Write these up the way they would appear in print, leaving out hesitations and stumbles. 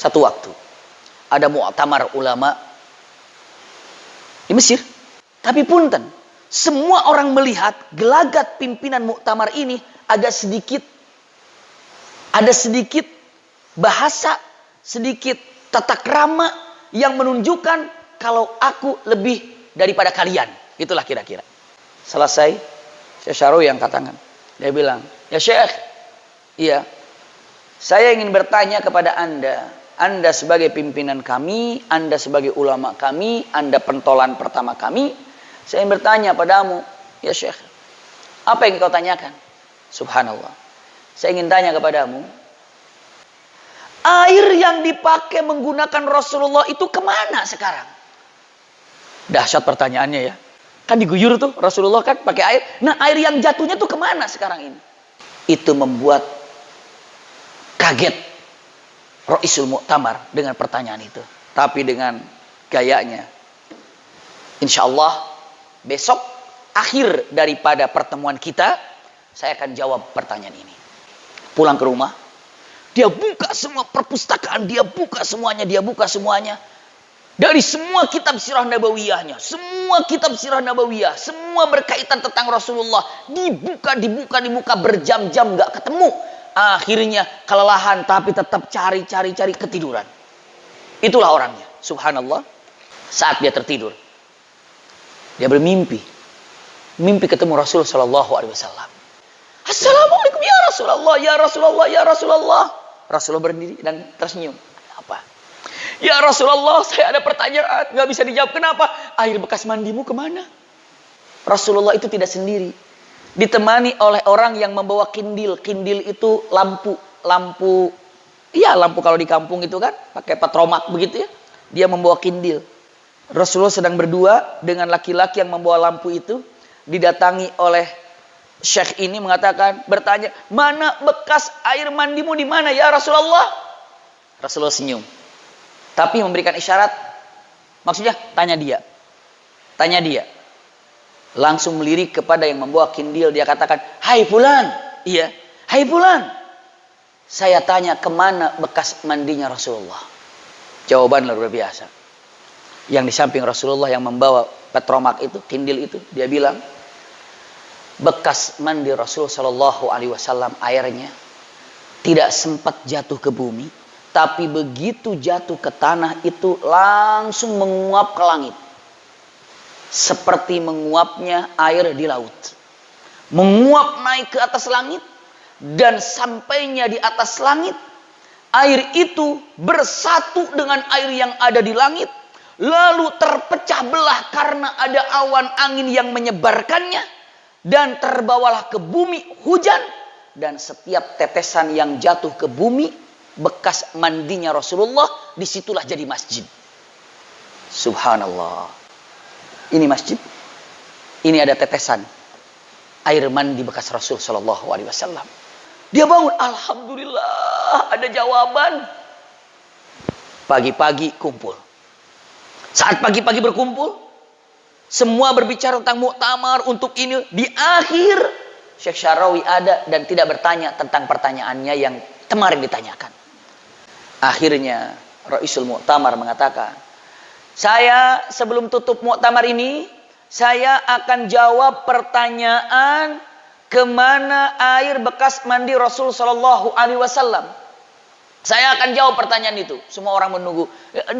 Satu waktu ada muktamar ulama di Mesir. Tapi punten, semua orang melihat gelagat pimpinan muktamar ini ada sedikit bahasa, sedikit tata krama yang menunjukkan kalau aku lebih daripada kalian. Itulah kira-kira. Selesai, Syekh Syarawi yang katakan. Dia bilang, ya Syekh, iya, saya ingin bertanya kepada Anda. Anda sebagai pimpinan kami, Anda sebagai ulama kami, Anda pentolan pertama kami. Saya ingin bertanya padamu, ya Syekh, apa yang kau tanyakan? Subhanallah. Saya ingin tanya kepadamu, air yang dipakai menggunakan Rasulullah itu kemana sekarang? Dahsyat pertanyaannya ya. Kan diguyur tuh Rasulullah kan pakai air. Nah air yang jatuhnya tuh kemana sekarang ini? Itu membuat kaget Ra'isul Mu'tamar dengan pertanyaan itu. Tapi dengan gayanya, insya Allah besok akhir daripada pertemuan kita, saya akan jawab pertanyaan ini. Pulang ke rumah, dia buka semua perpustakaan, dia buka semuanya. Dari semua kitab sirah nabawiyahnya, semua kitab sirah nabawiyah, semua berkaitan tentang Rasulullah, dibuka berjam-jam gak ketemu. Akhirnya kelelahan tapi tetap cari ketiduran. Itulah orangnya. Subhanallah. Saat dia tertidur, dia bermimpi. Mimpi ketemu Rasul sallallahu alaihi wasallam. Assalamualaikum ya Rasulullah, ya Rasulullah, ya Rasulullah. Rasulullah berdiri dan tersenyum. Apa? Ya Rasulullah, saya ada pertanyaan, nggak bisa dijawab. Kenapa? Air bekas mandimu kemana? Rasulullah itu tidak sendiri. Ditemani oleh orang yang membawa kindil. Kindil itu lampu kalau di kampung itu kan pakai patromak begitu ya. Dia membawa kindil. Rasulullah sedang berdua dengan laki-laki yang membawa lampu itu. Didatangi oleh Syekh ini bertanya, mana bekas air mandimu di mana ya Rasulullah? Rasulullah senyum. Tapi memberikan isyarat, maksudnya tanya dia. Langsung melirik kepada yang membawa kindil. Dia katakan, hai fulan. Iya, hai fulan. Saya tanya kemana bekas mandinya Rasulullah. Jawaban luar biasa. Yang di samping Rasulullah yang membawa petromak itu, kindil itu, dia bilang, bekas mandi Rasul sallallahu alaihi wasallam airnya tidak sempat jatuh ke bumi, tapi begitu jatuh ke tanah itu langsung menguap ke langit. Seperti menguapnya air di laut. Menguap naik ke atas langit. Dan sampainya di atas langit, air itu bersatu dengan air yang ada di langit. Lalu terpecah belah karena ada awan angin yang menyebarkannya. Dan terbawalah ke bumi hujan. Dan setiap tetesan yang jatuh ke bumi, bekas mandinya Rasulullah, disitulah jadi masjid. Subhanallah. Ini masjid. Ini ada tetesan air mandi bekas Rasul sallallahu alaihi wasallam. Dia bangun, alhamdulillah, ada jawaban. Pagi-pagi kumpul. Saat pagi-pagi berkumpul, semua berbicara tentang muktamar untuk ini. Di akhir Syekh Syarawi ada dan tidak bertanya tentang pertanyaannya yang kemarin ditanyakan. Akhirnya Ra'isul Mu'tamar mengatakan, saya sebelum tutup muktamar ini, saya akan jawab pertanyaan kemana air bekas mandi Rasul sallallahu alaihi wasallam. Saya akan jawab pertanyaan itu. Semua orang menunggu.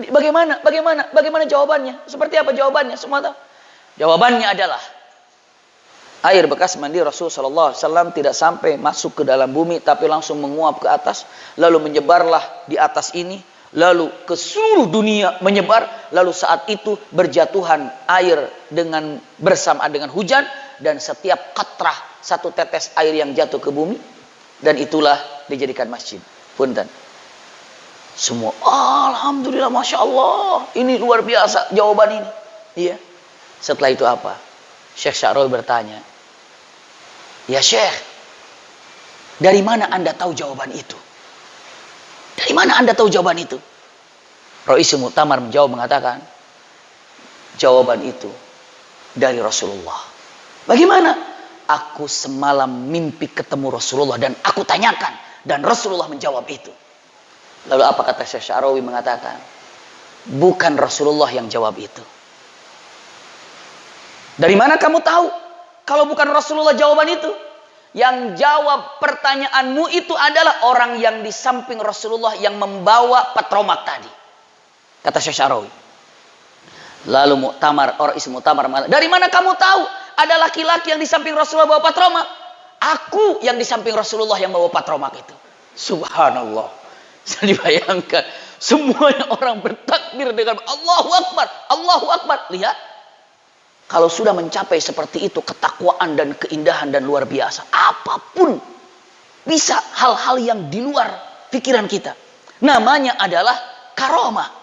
Bagaimana jawabannya? Seperti apa jawabannya? Semua tahu. Jawabannya adalah air bekas mandi Rasul sallallahu alaihi wasallam tidak sampai masuk ke dalam bumi, tapi langsung menguap ke atas, lalu menyebarlah di atas ini. Lalu ke seluruh dunia menyebar. Lalu saat itu berjatuhan air bersamaan dengan hujan. Dan setiap qatrah, satu tetes air yang jatuh ke bumi. Dan itulah dijadikan masjid. Punten. Semua, alhamdulillah, Masya Allah. Ini luar biasa jawaban ini. Iya. Setelah itu apa? Syekh Syarawi bertanya, ya Syekh, dari mana Anda tahu jawaban itu? Dari mana Anda tahu jawaban itu? Ra'isul Mu'tamar menjawab mengatakan, jawaban itu dari Rasulullah. Bagaimana? Aku semalam mimpi ketemu Rasulullah dan aku tanyakan dan Rasulullah menjawab itu. Lalu apa kata Syekh Sya'rawi mengatakan? Bukan Rasulullah yang jawab itu. Dari mana kamu tahu? Kalau bukan Rasulullah jawaban itu. Yang jawab pertanyaanmu itu adalah orang yang di samping Rasulullah yang membawa patromak tadi. Kata Syekh Sya'rawi. Lalu orang isi muktamar mengatakan, dari mana kamu tahu ada laki-laki yang di samping Rasulullah bawa patromak? Aku yang di samping Rasulullah yang bawa patromak itu. Subhanallah. Bisa dibayangkan. Semuanya orang bertakbir dengan Allahu Akbar. Allahu Akbar. Lihat. Kalau sudah mencapai seperti itu, ketakwaan dan keindahan dan luar biasa. Apapun bisa hal-hal yang di luar pikiran kita. Namanya adalah karomah.